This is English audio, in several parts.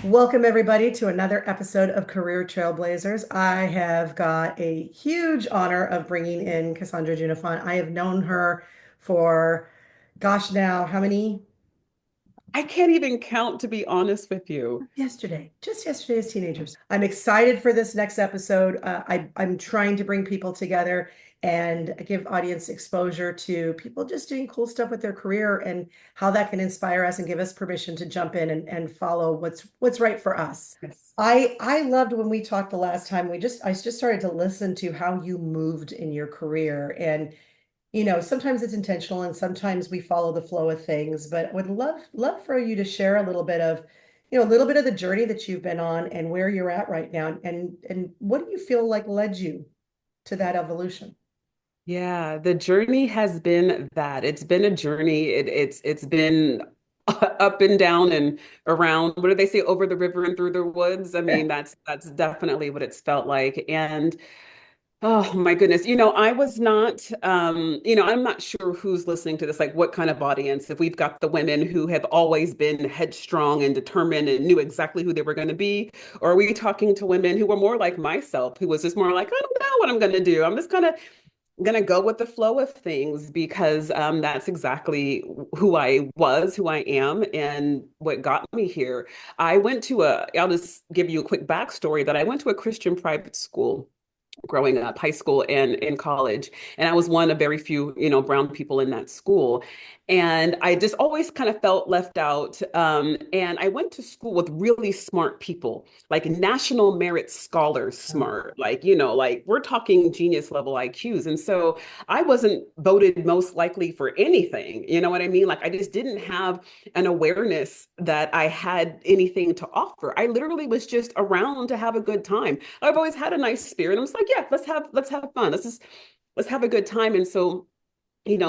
Welcome, everybody, to another episode of Career Trailblazers. I have got a huge honor of bringing in Cassandra Juniphant. I have known her for, gosh, now, how many? I can't even count, to be honest with you. Yesterday, just yesterday as teenagers. I'm excited for this next episode. I'm trying to bring people together and give audience exposure to people just doing cool stuff with their career and how that can inspire us and give us permission to jump in and follow what's right for us. Yes. I loved when we talked the last time. I just started to listen to how you moved in your career and sometimes it's intentional and sometimes we follow the flow of things, but would love for you to share a little bit of, a little bit of the journey that you've been on and where you're at right now and what do you feel like led you to that evolution? Yeah, the journey has been that. It's been a journey. It's been up and down and around. What do they say? Over the river and through the woods. I mean, that's definitely what it's felt like. And oh my goodness, I was not, I'm not sure who's listening to this, like what kind of audience. If we've got the women who have always been headstrong and determined and knew exactly who they were going to be, or are we talking to women who were more like myself, who was just more like, I don't know what I'm going to do. I'm just kind of going to go with the flow of things because that's exactly who I was, who I am, and what got me here. I'll just give you a quick backstory that I went to a Christian private school growing up, high school and in college. And I was one of very few, brown people in that school. And I just always kind of felt left out. And I went to school with really smart people, like national merit scholars smart, like we're talking genius level IQs. And so I wasn't voted most likely for anything. You know what I mean? Like I just didn't have an awareness that I had anything to offer. I literally was just around to have a good time. I've always had a nice spirit. I was like, yeah, let's have fun. Let's have a good time. And so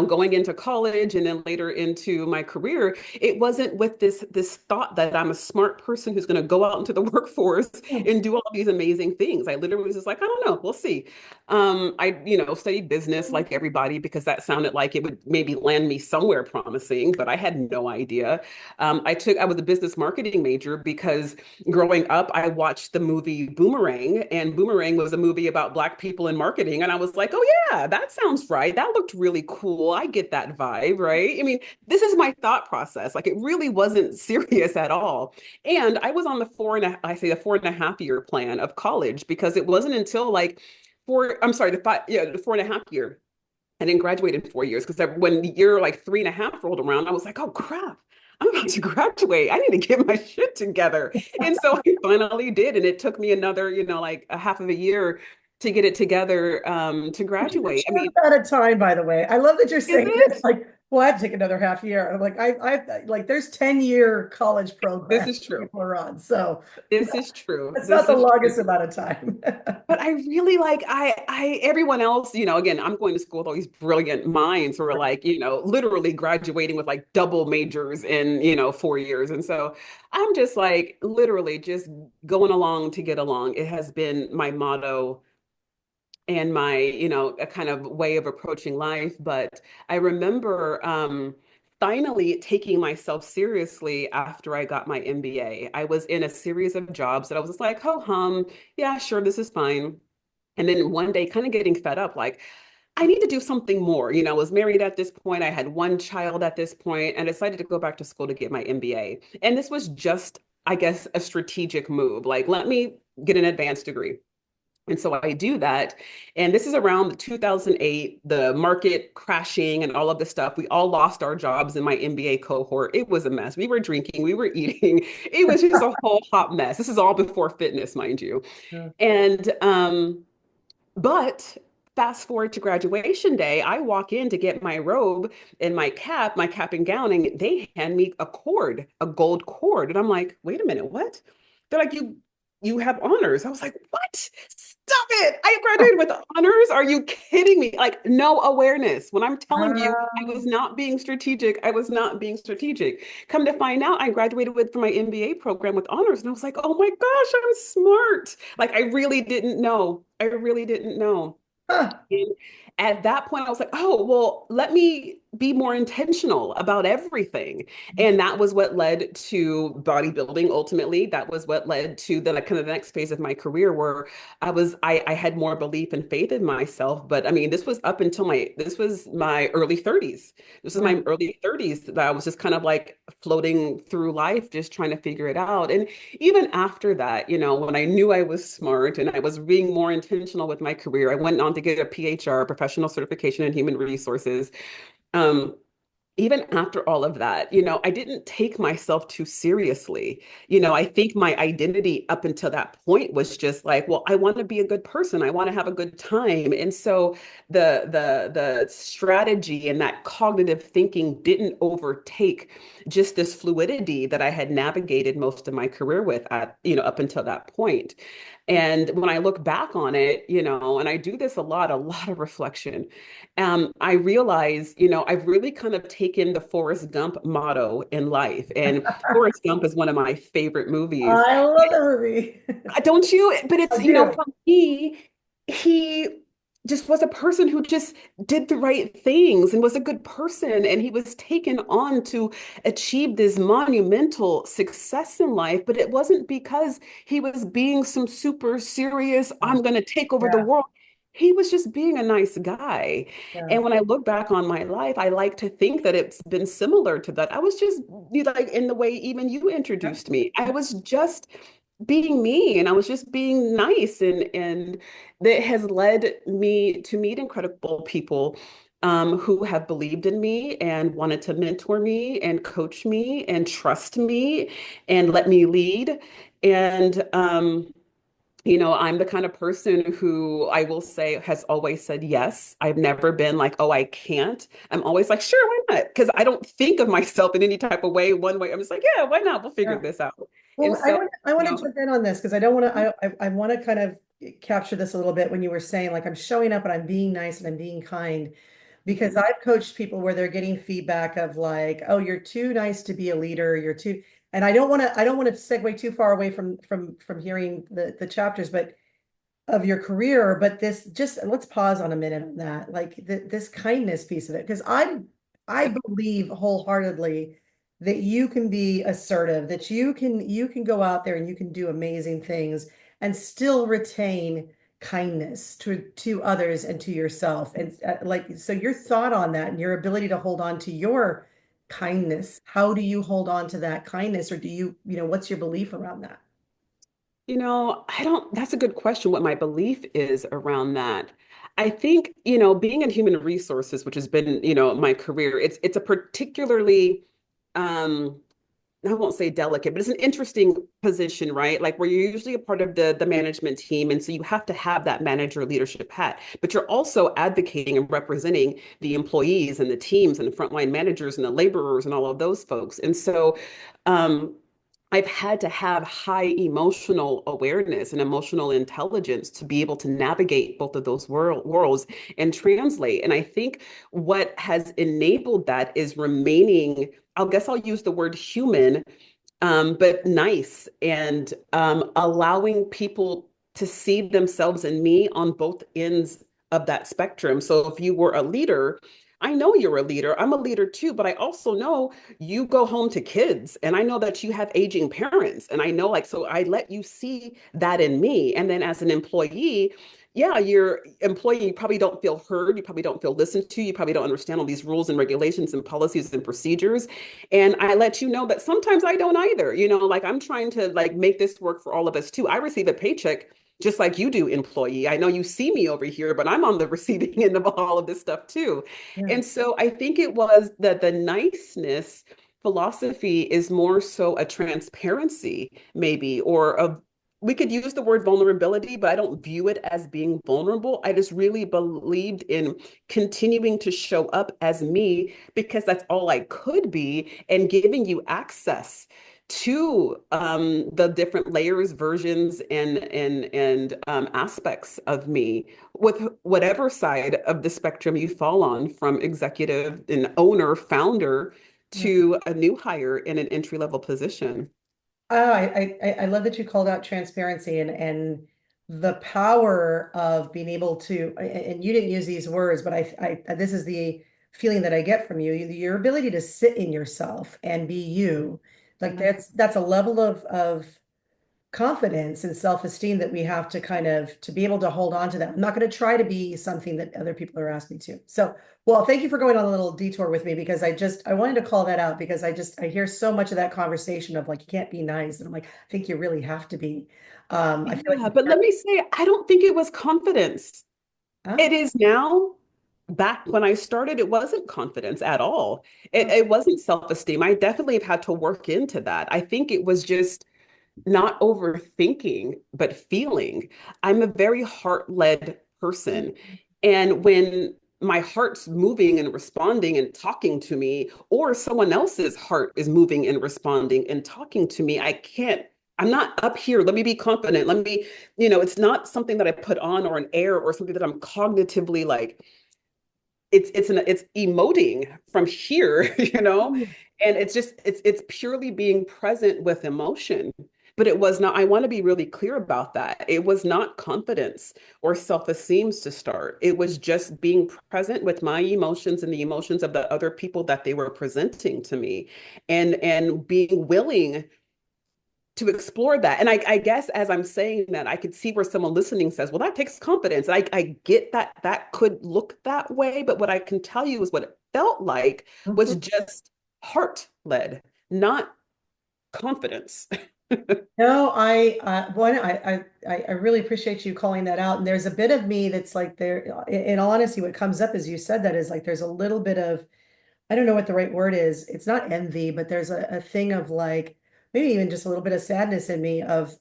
going into college and then later into my career, it wasn't with this thought that I'm a smart person who's going to go out into the workforce and do all these amazing things. I literally was just like, I don't know, we'll see. I studied business like everybody because that sounded like it would maybe land me somewhere promising, but I had no idea. I was a business marketing major because growing up, I watched the movie Boomerang, and Boomerang was a movie about Black people in marketing. And I was like, oh, yeah, that sounds right. That looked really cool. I get that vibe, right? I mean, this is my thought process. Like, it really wasn't serious at all. And I was on the 4.5 year plan of college because it wasn't until like I'm sorry, the 4.5 year. I didn't graduate in 4 years because when the year like 3.5 rolled around, I was like, oh crap, I'm about to graduate. I need to get my shit together. And so I finally did. And it took me another, like a half of a year to get it together to Which is a graduate. I short mean, amount of time, by the way. I love that you're is saying it? it's like, well, I have to take another half year. I'm like, I like there's 10-year college This programs is true. people are on. So This is true. it's not This the is true. longest amount of time. But I really like everyone else, again, I'm going to school with all these brilliant minds who are like, literally graduating with like double majors in, 4 years. And so I'm just like literally just going along to get along. It has been my motto and my, a kind of way of approaching life. But I remember finally taking myself seriously after I got my MBA. I was in a series of jobs that I was just like, ho hum, yeah, sure, this is fine. And then one day, kind of getting fed up, like, I need to do something more. I was married at this point. I had one child at this point, and I decided to go back to school to get my MBA. And this was just, I guess, a strategic move. Like, let me get an advanced degree. And so I do that. And this is around 2008, the market crashing and all of this stuff. We all lost our jobs in my MBA cohort. It was a mess. We were drinking, we were eating. It was just a whole hot mess. This is all before fitness, mind you. Yeah. And but fast forward to graduation day, I walk in to get my robe and my cap and gown, and they hand me a cord, a gold cord. And I'm like, wait a minute, what? They're like, you have honors. I was like, what? Stop it. I graduated with honors. Are you kidding me? Like, no awareness. When I'm telling you, I was Um, not being strategic. I was not being strategic. Come to find out, I graduated with from my MBA program with honors. And I was like, oh my gosh, I'm smart. Like, I really didn't know. I really didn't know. huh. at that point, I was like, oh, well, let me be more intentional about everything. And that was what led to bodybuilding ultimately. That was what led to the kind of the next phase of my career where I had more belief and faith in myself. But I mean, this was my early 30s. This was Right. my early 30s that I was just kind of like floating through life, just trying to figure it out. And even after that, when I knew I was smart and I was being more intentional with my career, I went on to get a PHR, professional certification in human resources. Um, Even after all of that, I didn't take myself too seriously. I think my identity up until that point was just like, well, I want to be a good person. I want to have a good time. And so the strategy and that cognitive thinking didn't overtake just this fluidity that I had navigated most of my career with up until that point. And when I look back on it, and I do this a lot of reflection, I realize, I've really kind of taken the Forrest Gump motto in life. And Forrest Gump is one of my favorite movies. I love the movie. Don't you? But I it's, do. for me, he just was a person who just did the right things and was a good person. And he was taken on to achieve this monumental success in life. But it wasn't because he was being some super serious, I'm going to take over the Yeah, world. He was just being a nice guy. yeah, And when I look back on my life, I like to think that it's been similar to that. I was just like in the way even you yeah, introduced me. I was just being me and I was just being nice and that has led me to meet incredible people who have believed in me and wanted to mentor me and coach me and trust me and let me lead. And I'm the kind of person who I will say has always said yes. I've never been like, oh, I can't. I'm always like, sure, why not? Because I don't think of myself in any type of way, one way. I'm just like, yeah, why not? We'll figure yeah. this out. And Well, so, I you want to know, jump in on this because I don't want to, I want to kind of capture this a little bit when you were saying like I'm showing up and I'm being nice and I'm being kind because mhm. I've coached people where they're getting feedback of like, oh, you're too nice to be a leader, you're too, and I don't want to segue too far away from hearing the chapters, but of your career, but this just let's pause on a minute on that, like this kindness piece of it, because I believe wholeheartedly that you can be assertive, that you can go out there and you can do amazing things and still retain kindness to others and to yourself. And like, so your thought on that and your ability to hold on to your kindness, how do you hold on to that kindness, or do what's your belief around that? That's a good question, what my belief is around that. I think, being in human resources, which has been, my career, it's a particularly, um, I won't say delicate, but it's an interesting position, right? Like where you're usually a part of the management team. And so you have to have that manager leadership hat, but you're also advocating and representing the employees and the teams and the frontline managers and the laborers and all of those folks. And so, um, I've had to have high emotional awareness and emotional intelligence to be able to navigate both of those worlds and translate. And I think what has enabled that is remaining, I guess I'll use the word human, but nice and allowing people to see themselves in me on both ends of that spectrum. So if you were a leader, I know you're a leader. I'm a leader too, but I also know you go home to kids and I know that you have aging parents. And I know, like, so I let you see that in me. And then as an employee, yeah, your employee, you probably don't feel heard. You probably don't feel listened to. You probably don't understand all these rules and regulations and policies and procedures. And I let you know that sometimes I don't either. Like I'm trying to like make this work for all of us too. I receive a paycheck just like you do, employee. I know you see me over here, but I'm on the receiving end of all of this stuff too. Yeah. And so I think it was that the niceness philosophy is more so a transparency, maybe, or a we could use the word vulnerability, but I don't view it as being vulnerable. I just really believed in continuing to show up as me because that's all I could be and giving you access to the different layers, versions, and aspects of me with whatever side of the spectrum you fall on, from executive and owner, founder Yeah. to a new hire in an entry level position. Oh, I love that you called out transparency and the power of being able to, and you didn't use these words, but this is the feeling that I get from you, your ability to sit in yourself and be you. Like Yeah. that's a level of confidence and self-esteem that we have to kind of to be able to hold on to that. I'm not going to try to be something that other people are asking me to. So, well, thank you for going on a little detour with me because I wanted to call that out because I hear so much of that conversation of like you can't be nice. And I'm like, I think you really have to be. I feel like Yeah, but let me say, I don't think it was confidence. oh, It is now. Back when I started, it wasn't confidence at all. It, oh, it wasn't self-esteem. I definitely have had to work into that. I think it was just not overthinking, but feeling. I'm a very heart-led person. And when my heart's moving and responding and talking to me, or someone else's heart is moving and responding and talking to me, I'm not up here. Let me be confident. It's not something that I put on or an air or something that I'm cognitively like, it's emoting from here, and it's purely being present with emotion. But it was not, I want to be really clear about that. It was not confidence or self-esteem to start. It was just being present with my emotions and the emotions of the other people that they were presenting to me, and being willing to explore that. And I guess as I'm saying that, I could see where someone listening says, well, that takes confidence. I get that that could look that way, but what I can tell you is what it felt like was mhm. just heart led, not confidence. No, I really appreciate you calling that out. And there's a bit of me that's like there, in all honesty, what comes up as you said that is like there's a little bit of I don't know what the right word is. It's not envy, but there's a thing of like maybe even just a little bit of sadness in me of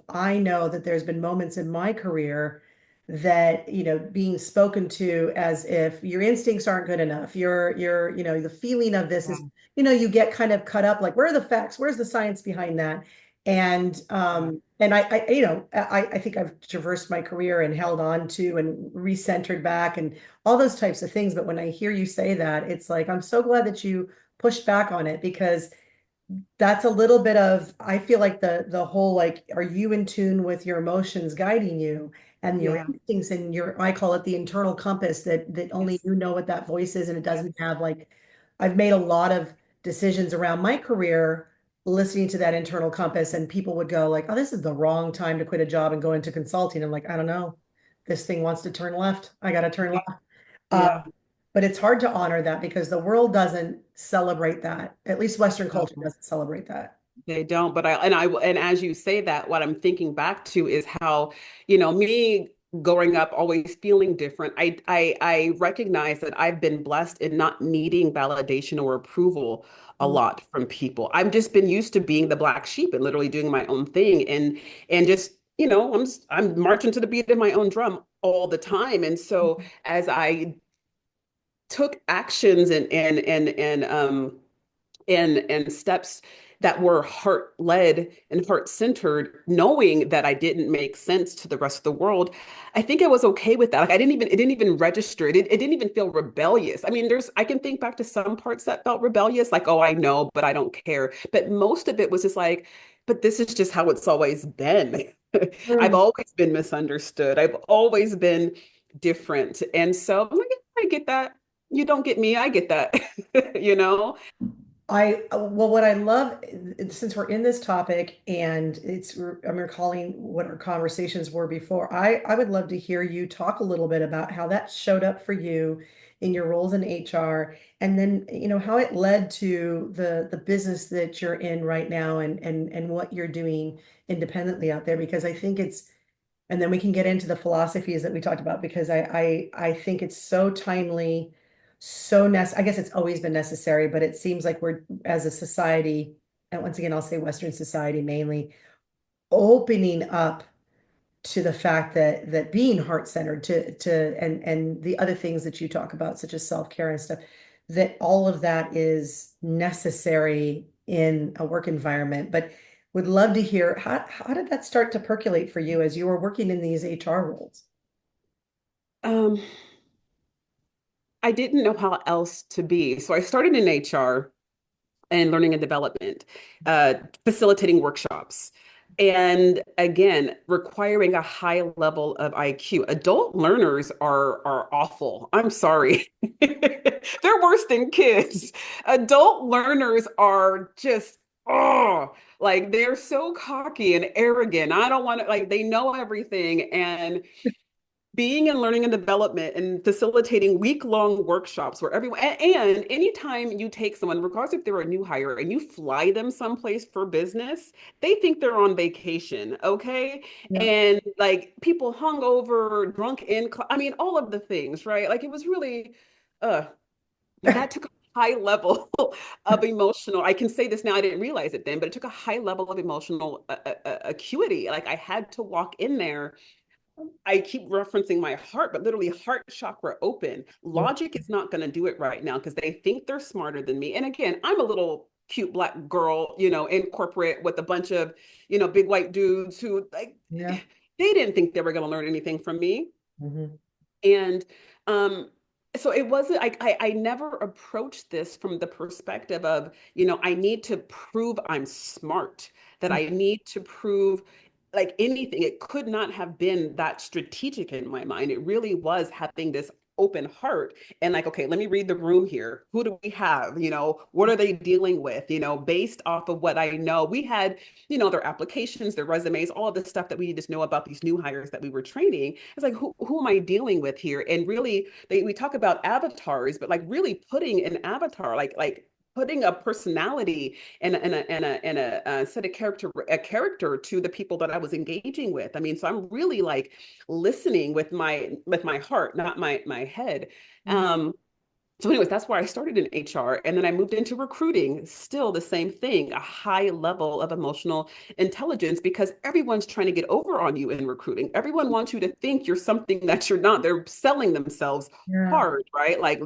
I know that there's been moments in my career that, being spoken to as if your instincts aren't good enough. The feeling of this Yeah. is, you get kind of cut up like, where are the facts? Where's the science behind that? Yeah. And I think I've traversed my career and held on to and recentered back and all those types of things. But when I hear you say that, it's like, I'm so glad that you pushed back on it because that's a little bit of, I feel like the whole, like, are you in tune with your emotions guiding you and your Yeah. instincts and I call it the internal compass that only Yes. you know what that voice is and it Yes. doesn't have like, I've made a lot of decisions around my career listening to that internal compass and people would go like, oh, this is the wrong time to quit a job and go into consulting. I'm like, I don't know. This thing wants to turn left. I got to turn Yeah. left. Uh, Yeah. but it's hard to honor that because the world doesn't celebrate that. At least Western culture No. doesn't celebrate that. They don't, but and as you say that, what I'm thinking back to is how, me growing up always feeling different. I recognize that I've been blessed in not needing validation or approval a Mm. lot from people. I've just been used to being the black sheep and literally doing my own thing and just, I'm marching to the beat of my own drum all the time. And so as I took actions and steps that were heart led and heart centered, knowing that I didn't make sense to the rest of the world, I think I was okay with that. Like it didn't even register. It didn't even feel rebellious. I mean, I can think back to some parts that felt rebellious, like, oh, I know, but I don't care. But most of it was just like, but this is just how it's always been. I've Mm. always been misunderstood. I've always been different. And so I'm like, I get that. You don't get me. I get that, you know? Well, what I love, since we're in this topic and I'm recalling what our conversations were before, I would love to hear you talk a little bit about how that showed up for you in your roles in HR, and then, how it led to the business that you're in right now and what you're doing independently out there, because I think and then we can get into the philosophies that we talked about because I think it's so timely, I guess it's always been necessary, but it seems like we're as a society, and once again I'll say Western society mainly, opening up to the fact that being heart-centered to and the other things that you talk about, such as self-care and stuff, that all of that is necessary in a work environment. But would love to hear how did that start to percolate for you as you were working in these HR roles? Um, I didn't know how else to be. So I started in HR and learning and development, uh, facilitating workshops. And again, requiring a high level of IQ. Adult learners are awful. I'm sorry. They're worse than kids. Adult learners are just, oh, like they're so cocky and arrogant. I don't want to, like, they know everything. And being in learning and development and facilitating week-long workshops where everyone and anytime you take someone, regardless if they're a new hire, and you fly them someplace for business, they think they're on vacation, okay? Yeah. And like people hung over, drunk in, I mean, all of the things, right? Like it was really, uh, but that took a high level of emotional. I can say this now, I didn't realize it then, but it took a high level of emotional acuity. Like I had to walk in there. I keep referencing my heart, but literally heart chakra open. Yeah. Logic is not going to do it right now because they think they're smarter than me. And again, I'm a little cute black girl, in corporate with a bunch of, big white dudes who like Yeah. they didn't think they were going to learn anything from me. Mhm. And so it wasn't, I never approached this from the perspective of, I need to prove I'm smart, that I need to prove like anything. It could not have been that strategic in my mind. It really was having this open heart and like, okay, let me read the room here. Who do we have? What are they dealing with? Based off of what I know. We had, their applications, their resumes, all of the stuff that we needed to know about these new hires that we were training. It's like, who am I dealing with here? And really, we talk about avatars, but like really putting an avatar, like putting a personality and a set of character to the people that I was engaging with. I mean, so I'm really like listening with my heart, not my head. Mhm. So, anyways, that's where I started in HR. And then I moved into recruiting, still the same thing, a high level of emotional intelligence because everyone's trying to get over on you in recruiting. Everyone wants you to think you're something that you're not. They're selling themselves Yeah. hard, right? Like,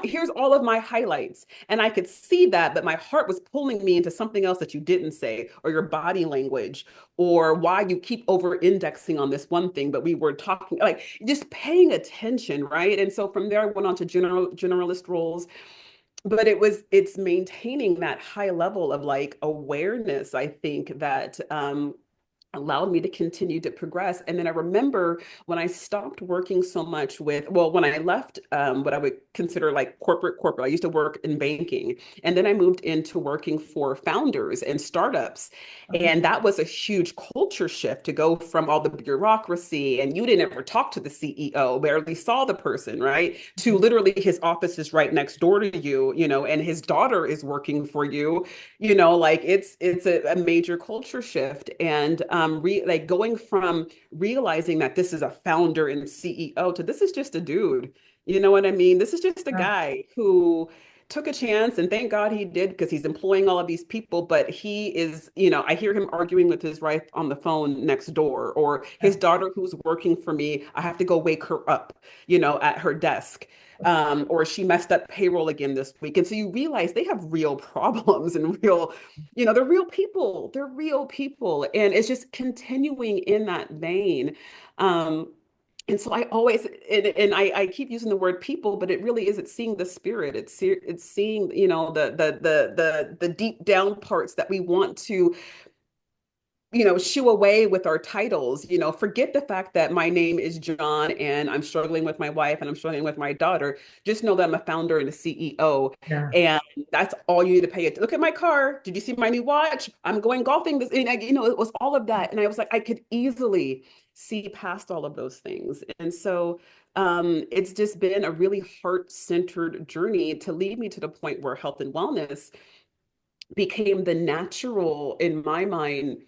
here's all of my highlights. And I could see that, but my heart was pulling me into something else that you didn't say, or your body language, or why you keep over indexing on this one thing, but we were talking like just paying attention, right? And so from there, I went on to generalist roles, but it's maintaining that high level of like awareness, I think that allowed me to continue to progress. And then I remember when I stopped working so much when I left what I would consider like corporate, I used to work in banking. And then I moved into working for founders and startups. Okay. And that was a huge culture shift to go from all the bureaucracy and you didn't ever talk to the CEO, barely saw the person, right? To Mhm. literally his office is right next door to you, and his daughter is working for you, like it's a major culture shift. And like going from realizing that this is a founder and CEO to this is just a dude, you know what I mean? This is just a Yeah. guy who took a chance, and thank God he did because he's employing all of these people. But he is, I hear him arguing with his wife on the phone next door, or Yeah. his daughter who's working for me, I have to go wake her up, at her desk, or she messed up payroll again this week. And so you realize they have real problems and real, they're real people. They're real people. And it's just continuing in that vein. And so I always, and I keep using the word people, but it really is, it's seeing the spirit. It's seeing, the deep down parts that we want to shoo away with our titles. Forget the fact that my name is John and I'm struggling with my wife and I'm struggling with my daughter. Just know that I'm a founder and a CEO. Yeah. And that's all you need to pay it. Look at my car. Did you see my new watch? I'm going golfing this, and it was all of that. And I was like, I could easily see past all of those things. And so it's just been a really heart-centered journey to lead me to the point where health and wellness became the natural, in my mind,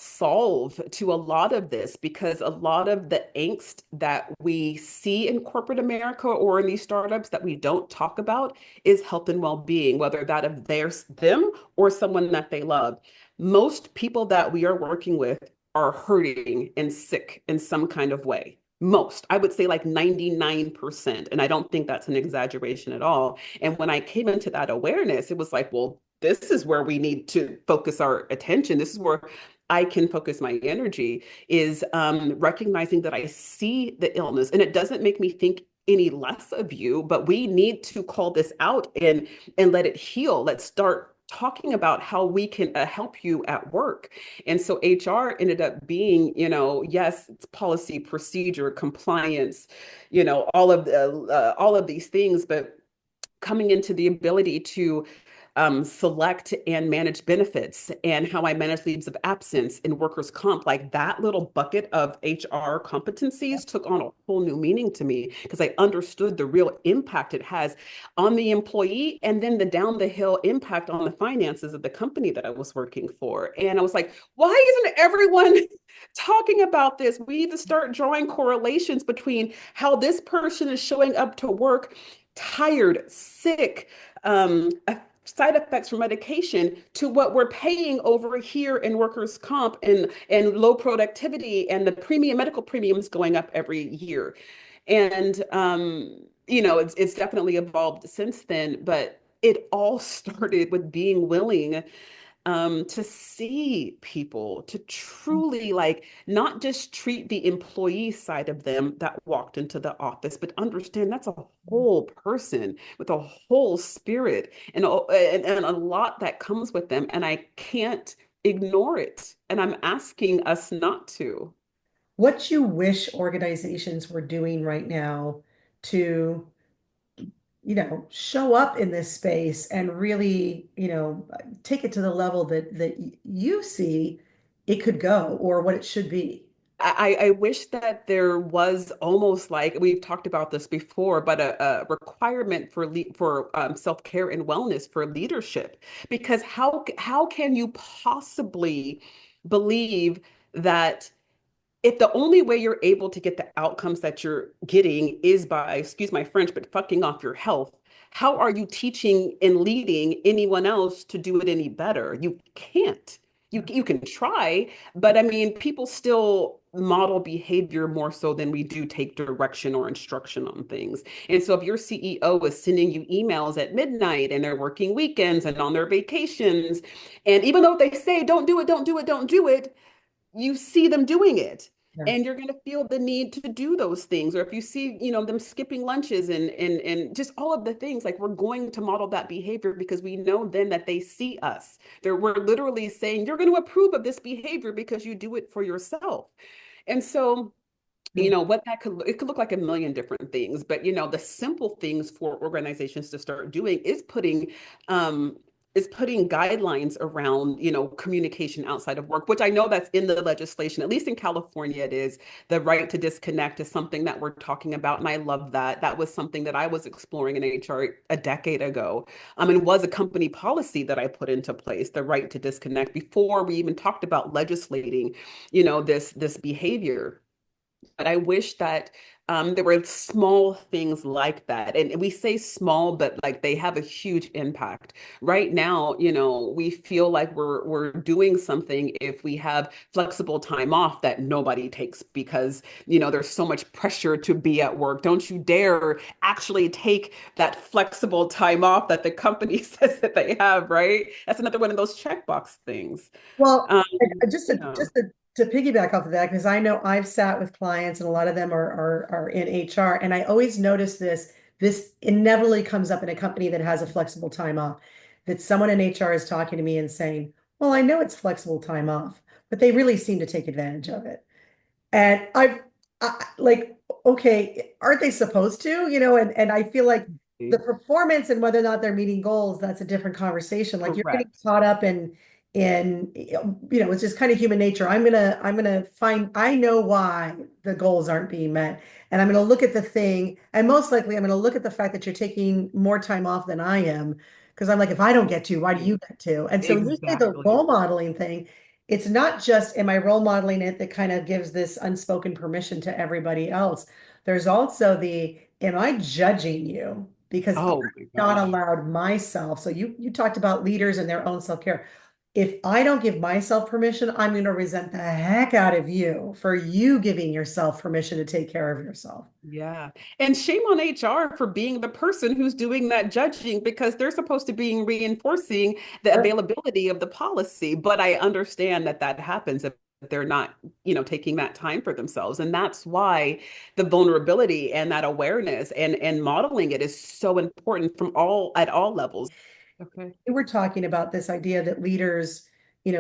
solve to a lot of this because a lot of the angst that we see in corporate America or in these startups that we don't talk about is health and well-being, whether that of them or someone that they love. Most people that we are working with are hurting and sick in some kind of way. Most, I would say like 99%. And I don't think that's an exaggeration at all. And when I came into that awareness, it was like, well, this is where we need to focus our attention. This is where I can focus my energy is recognizing that I see the illness and it doesn't make me think any less of you, but we need to call this out and let it heal. Let's start talking about how we can help you at work. And so HR ended up being, yes, it's policy, procedure, compliance, all of these things, but coming into the ability to select and manage benefits and how I manage leaves of absence in workers' comp, like that little bucket of HR competencies took on a whole new meaning to me because I understood the real impact it has on the employee and then the down the hill impact on the finances of the company that I was working for. And I was like, why isn't everyone talking about this? We need to start drawing correlations between how this person is showing up to work tired, sick, side effects from medication to what we're paying over here in workers' comp and low productivity and the medical premiums going up every year. And it's definitely evolved since then, but it all started with being willing to see people, to truly like not just treat the employee side of them that walked into the office, but understand that's a whole person with a whole spirit and a lot that comes with them. And I can't ignore it. And I'm asking us not to. What you wish organizations were doing right now to, show up in this space and really, take it to the level that you see it could go or what it should be. I wish that there was almost like we've talked about this before, but a requirement for self-care and wellness for leadership. Because how can you possibly believe that if the only way you're able to get the outcomes that you're getting is by, excuse my French, but fucking off your health, how are you teaching and leading anyone else to do it any better? You can't. You can try, but I mean, people still model behavior more so than we do take direction or instruction on things. And so if your CEO is sending you emails at midnight and they're working weekends and on their vacations, and even though they say don't do it, don't do it, don't do it, you see them doing it Yeah. and you're going to feel the need to do those things. Or if you see them skipping lunches and just all of the things, like we're going to model that behavior because we know then that they see us. We're literally saying you're going to approve of this behavior because you do it for yourself. And so Yeah. what it could look like a million different things, but the simple things for organizations to start doing um is putting guidelines around communication outside of work, which I know that's in the legislation. At least in California it is. The right to disconnect is something that we're talking about, and I love that. That was something that I was exploring in HR a decade ago. And was a company policy that I put into place, the right to disconnect, before we even talked about legislating this behavior. But I wish that there were small things like that. And we say small, but like they have a huge impact. Right now, we feel like we're doing something if we have flexible time off that nobody takes because, there's so much pressure to be at work. Don't you dare actually take that flexible time off that the company says that they have, right? That's another one of those checkbox things. Well, Um, just to yeah, just to, to piggyback off of that, because I know I've sat with clients and a lot of them are in HR, and I always notice this inevitably comes up in a company that has a flexible time off, that someone in HR is talking to me and saying, "Well, I know it's flexible time off, but they really seem to take advantage of it." And like, okay, aren't they supposed to? And I feel like the performance and whether or not they're meeting goals, that's a different conversation. Like you're getting correct. caught up in it's just kind of human nature. I'm gonna find I know why the goals aren't being met. And I'm gonna look at the thing, and most likely I'm gonna look at the fact that you're taking more time off than I am. Because I'm like, if I don't get to, why do you get to? And so when you say the Exactly. role modeling thing, it's not just am I role modeling it that kind of gives this unspoken permission to everybody else. There's also the am I judging you because I'm Oh my not gosh. allowed myself. So you talked about leaders and their own self-care. If I don't give myself permission, I'm going to resent the heck out of you for you giving yourself permission to take care of yourself. Yeah. And shame on HR for being the person who's doing that judging because they're supposed to be reinforcing the Sure. availability of the policy. But I understand that that happens if they're not, taking that time for themselves. And that's why the vulnerability and that awareness and modeling it is so important from all at all levels. Okay. we were talking about this idea that leaders,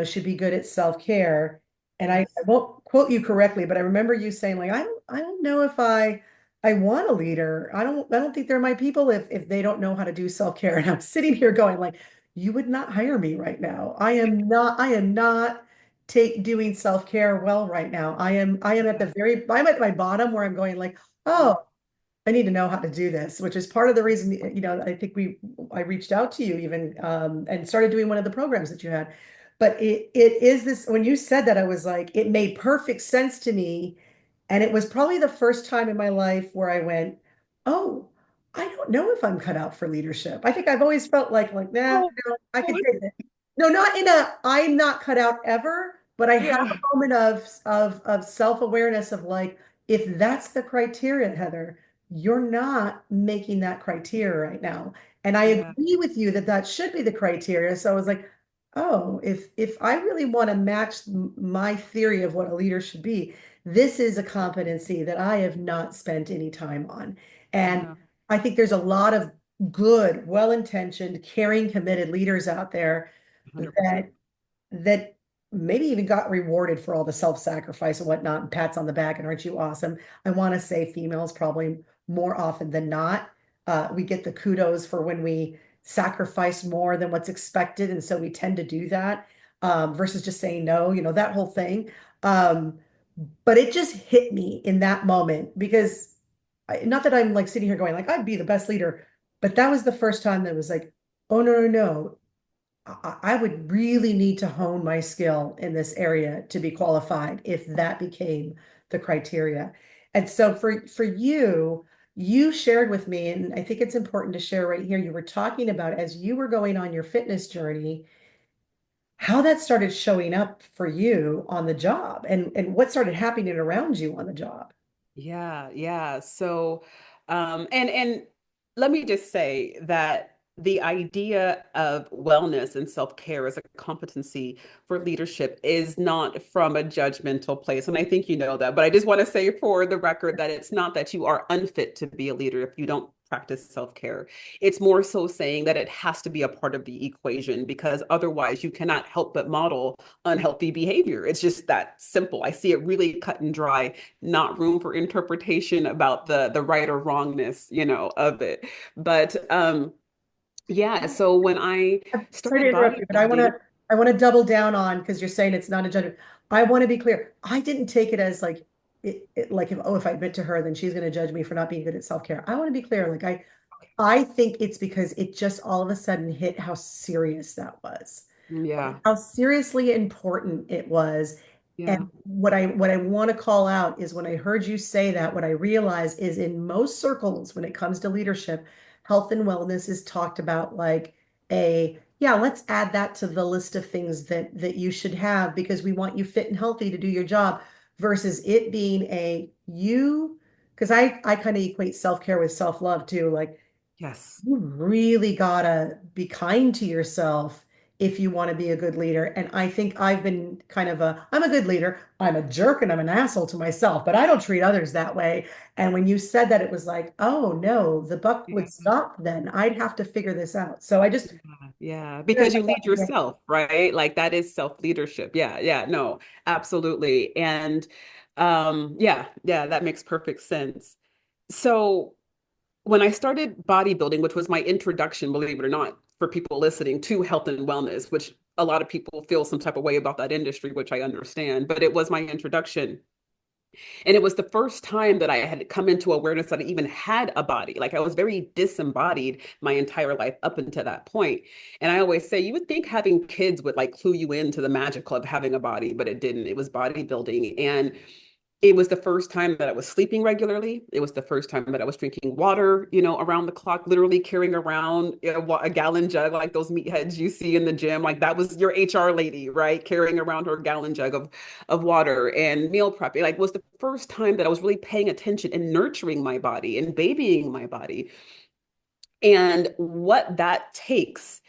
should be good at self-care. And I Yes. won't quote you correctly, but I remember you saying like, I don't know if I want a leader. I don't think they're my people if they don't know how to do self-care. And I'm sitting here going like, you would not hire me right now. I am not take doing self-care well right now. I am at the Yeah. I'm at my bottom where I'm going like, Yeah. oh, I need to know how to do this, which is part of the reason, I think I reached out to you even, and started doing one of the programs that you had. But it is this, when you said that, I was like, it made perfect sense to me. And it was probably the first time in my life where I went, oh, I don't know if I'm cut out for leadership. I think I've always felt like, nah, Oh, no, I could oh, take it. No, not in a, I'm not cut out ever, but I had yeah. a moment of self-awareness of like, if that's the criteria, Heather, you're not making that criteria right now. And I Yeah. agree with you that that should be the criteria. So I was like, oh, if I really want to match my theory of what a leader should be, this is a competency that I have not spent any time on. And Yeah. I think there's a lot of good, well-intentioned, caring, committed leaders out there 100%. that maybe even got rewarded for all the self-sacrifice and whatnot and pats on the back and aren't you awesome? I want to say females probably more often than not. We get the kudos for when we sacrifice more than what's expected. And so we tend to do that versus just saying no, that whole thing. Um, but it just hit me in that moment because not that I'm like sitting here going like I'd be the best leader, but that was the first time that was like, oh no, no, no. I would really need to hone my skill in this area to be qualified if that became the criteria. And so for you, you shared with me, and I think it's important to share right here, you were talking about as you were going on your fitness journey, how that started showing up for you on the job and what started happening around you on the job. Yeah, yeah. So, and let me just say that the idea of wellness and self-care as a competency for leadership is not from a judgmental place. And I think you know that, but I just want to say for the record that it's not that you are unfit to be a leader if you don't practice self-care. It's more so saying that it has to be a part of the equation because otherwise you cannot help but model unhealthy behavior. It's just that simple. I see it really cut and dry, not room for interpretation about the right or wrongness, of it. But yeah, so when I I'm sorry to started interrupt you, but I want bodybuilding, to I want to double down on because you're saying it's not a judgment. I want to be clear. I didn't take it as like like if I admit to her, then she's going to judge me for not being good at self-care. I want to be clear. Like I think it's because it just all of a sudden hit how serious that was, yeah, how seriously important it was. yeah, And what I want to call out is when I heard you say that, what I realized is in most circles, when it comes to leadership, health and wellness is talked about like yeah, let's add that to the list of things that you should have because we want you fit and healthy to do your job versus it being because I kind of equate self-care with self-love too. Like yes. you really gotta be kind to yourself if you want to be a good leader. And I think I've been I'm a good leader. I'm a jerk and I'm an asshole to myself, but I don't treat others that way. And when you said that, it was like, oh no, the buck would Yeah. stop then. I'd have to figure this out. So I just, Yeah, because you lead yourself, right? Like that is self-leadership. Yeah, yeah, no, absolutely. And yeah, yeah, that makes perfect sense. So when I started bodybuilding, which was my introduction, believe it or not, for people listening to health and wellness, which a lot of people feel some type of way about that industry, which I understand, but it was my introduction. And it was the first time that I had come into awareness that I even had a body. Like I was very disembodied my entire life up until that point. And I always say, you would think having kids would like clue you into the magic of having a body, but it didn't. It was bodybuilding. And it was the first time that I was sleeping regularly. It was the first time that I was drinking water, around the clock, literally carrying around a gallon jug like those meatheads you see in the gym. Like that was your HR lady, right? Carrying around her gallon jug of water and meal prepping. Like was the first time that I was really paying attention and nurturing my body and babying my body. And what that takes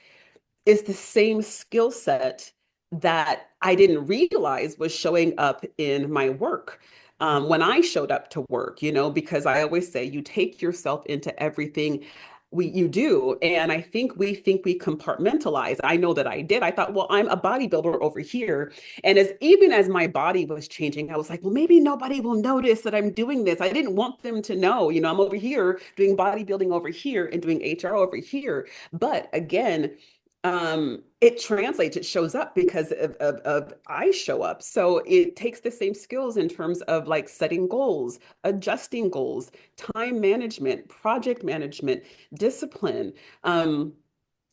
is the same skill set that I didn't realize was showing up in my work. When I showed up to work, because I always say you take yourself into everything you do. And I think we compartmentalize. I know that I did. I thought, well, I'm a bodybuilder over here. And even as my body was changing, I was like, well, maybe nobody will notice that I'm doing this. I didn't want them to know, I'm over here doing bodybuilding over here and doing HR over here. But again, it translates, it shows up because of I show up. So it takes the same skills in terms of like setting goals, adjusting goals, time management, project management, discipline,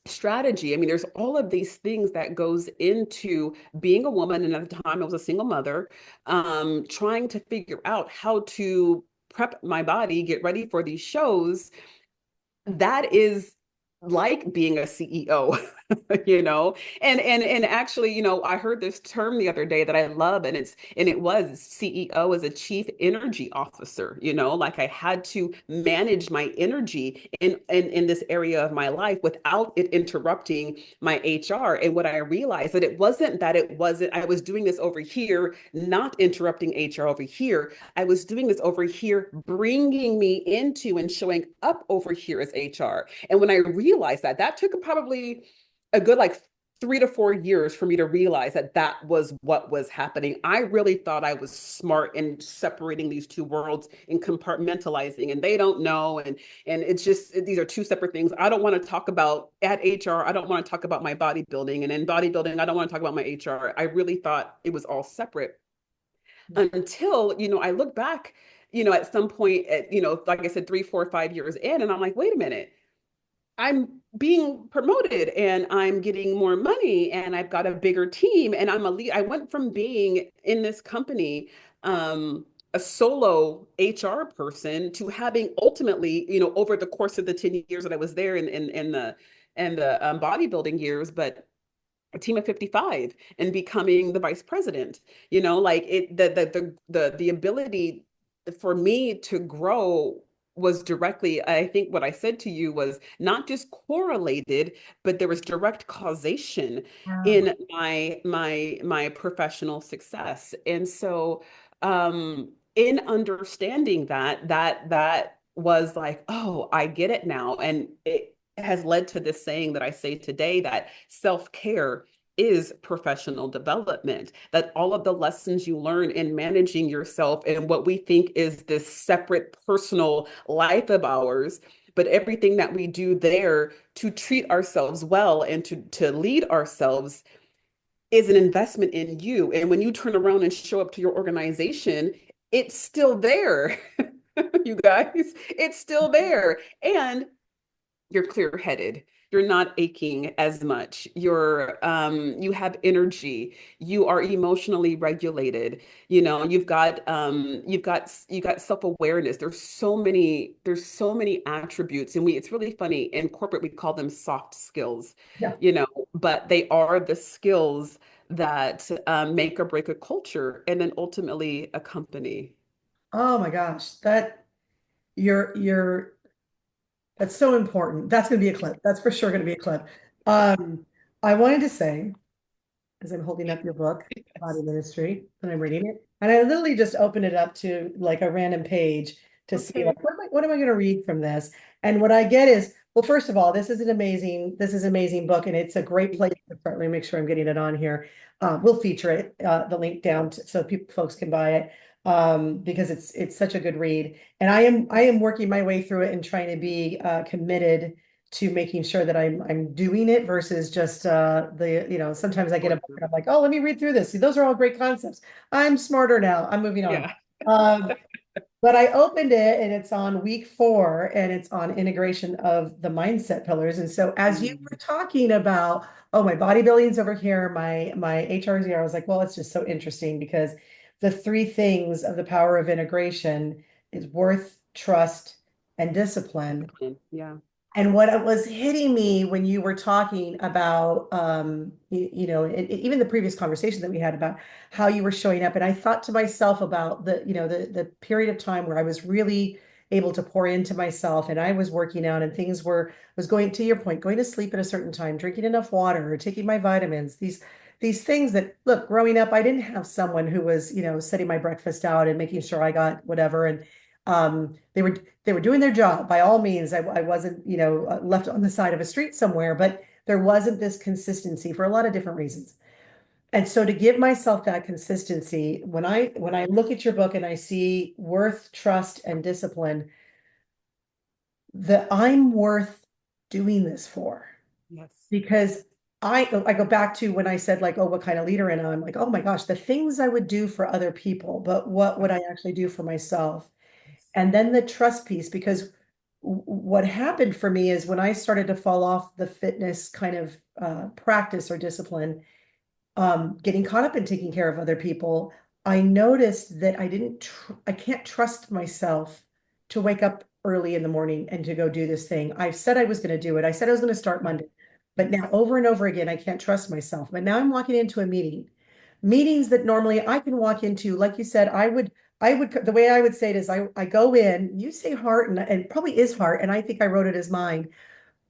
strategy. I mean, there's all of these things that goes into being a woman. And at the time I was a single mother, trying to figure out how to prep my body, get ready for these shows. That is like being a CEO, and actually, I heard this term the other day that I love, and it was CEO as a chief energy officer, like I had to manage my energy in this area of my life without it interrupting my HR. And what I realized that it wasn't I was doing this over here, not interrupting HR over here. I was doing this over here, bringing me into and showing up over here as HR. And when I realized that, that took probably a good like 3 to 4 years for me to realize that that was what was happening. I really thought I was smart in separating these two worlds and compartmentalizing, and they don't know. And it's just these are two separate things. I don't want to talk about at HR. I don't want to talk about my bodybuilding, and in bodybuilding, I don't want to talk about my HR. I really thought it was all separate until I look back, at some point, at like I said, 3, 4, 5 years in, and I'm like, wait a minute, I'm being promoted and I'm getting more money and I've got a bigger team and I'm a lead. I went from being in this company, a solo HR person, to having ultimately, over the course of the 10 years that I was there in the bodybuilding years, but a team of 55 and becoming the vice president, like the ability for me to grow was directly, I think what I said to you was not just correlated, but there was direct causation Wow. in my professional success. And so in understanding that was like, oh, I get it now. And it has led to this saying that I say today, that self-care is professional development, that all of the lessons you learn in managing yourself and what we think is this separate personal life of ours, but everything that we do there to treat ourselves well and to lead ourselves is an investment in you. And when you turn around and show up to your organization, it's still there. You guys, it's still there. And you're clear-headed. You're not aching as much. You have energy. You are emotionally regulated. You've got self-awareness. There's so many attributes. And it's really funny. In corporate, we call them soft skills, Yeah. but they are the skills that make or break a culture and then ultimately a company. Oh my gosh, you're that's so important. That's going to be a clip. That's for sure going to be a clip. Um, I wanted to say, as I'm holding up your book, Body Ministry, and I'm reading it, and I literally just opened it up to like a random page to see Okay. like what am I going to read from this? And what I get is, well, first of all, this is an amazing book, and it's a great place to start. Let me make sure I'm getting it on here. We'll feature it, the link down so folks can buy it, because it's such a good read. And I am working my way through it and trying to be committed to making sure that I'm doing it versus just sometimes I get a book and I'm like, oh, let me read through this. See, those are all great concepts. I'm smarter now. I'm moving on. Yeah. Um, but I opened it and it's on week 4 and it's on integration of the mindset pillars. And so as you Mm. were talking about, oh, my bodybuilding's over here, my HR is here, I was like, well, it's just so interesting because the 3 things of the power of integration is worth, trust, and discipline. Yeah. And what it was hitting me when you were talking about, even the previous conversation that we had about how you were showing up, and I thought to myself about the period of time where I was really able to pour into myself, and I was working out, and things was going to your point, going to sleep at a certain time, drinking enough water, or taking my vitamins, these things that look, growing up, I didn't have someone who was, setting my breakfast out and making sure I got whatever, and They were doing their job by all means. I wasn't, left on the side of a street somewhere, but there wasn't this consistency for a lot of different reasons. And so to give myself that consistency, when I look at your book and I see worth, trust, and discipline, that I'm worth doing this for. Yes. Because I go back to when I said like, oh, what kind of leader am I? I'm like, oh my gosh, the things I would do for other people, but what would I actually do for myself? Yes. And then the trust piece, because what happened for me is when I started to fall off the fitness kind of practice or discipline, getting caught up in taking care of other people, I noticed that I can't trust myself to wake up early in the morning and to go do this thing. I said I was going to do it. I said I was going to start Yeah. Monday, but now Yes. over and over again, I can't trust myself. But now I'm walking into a meetings that normally I can walk into, like you said, the way I would say it is I go in, you say heart and probably is heart. And I think I wrote it as mine.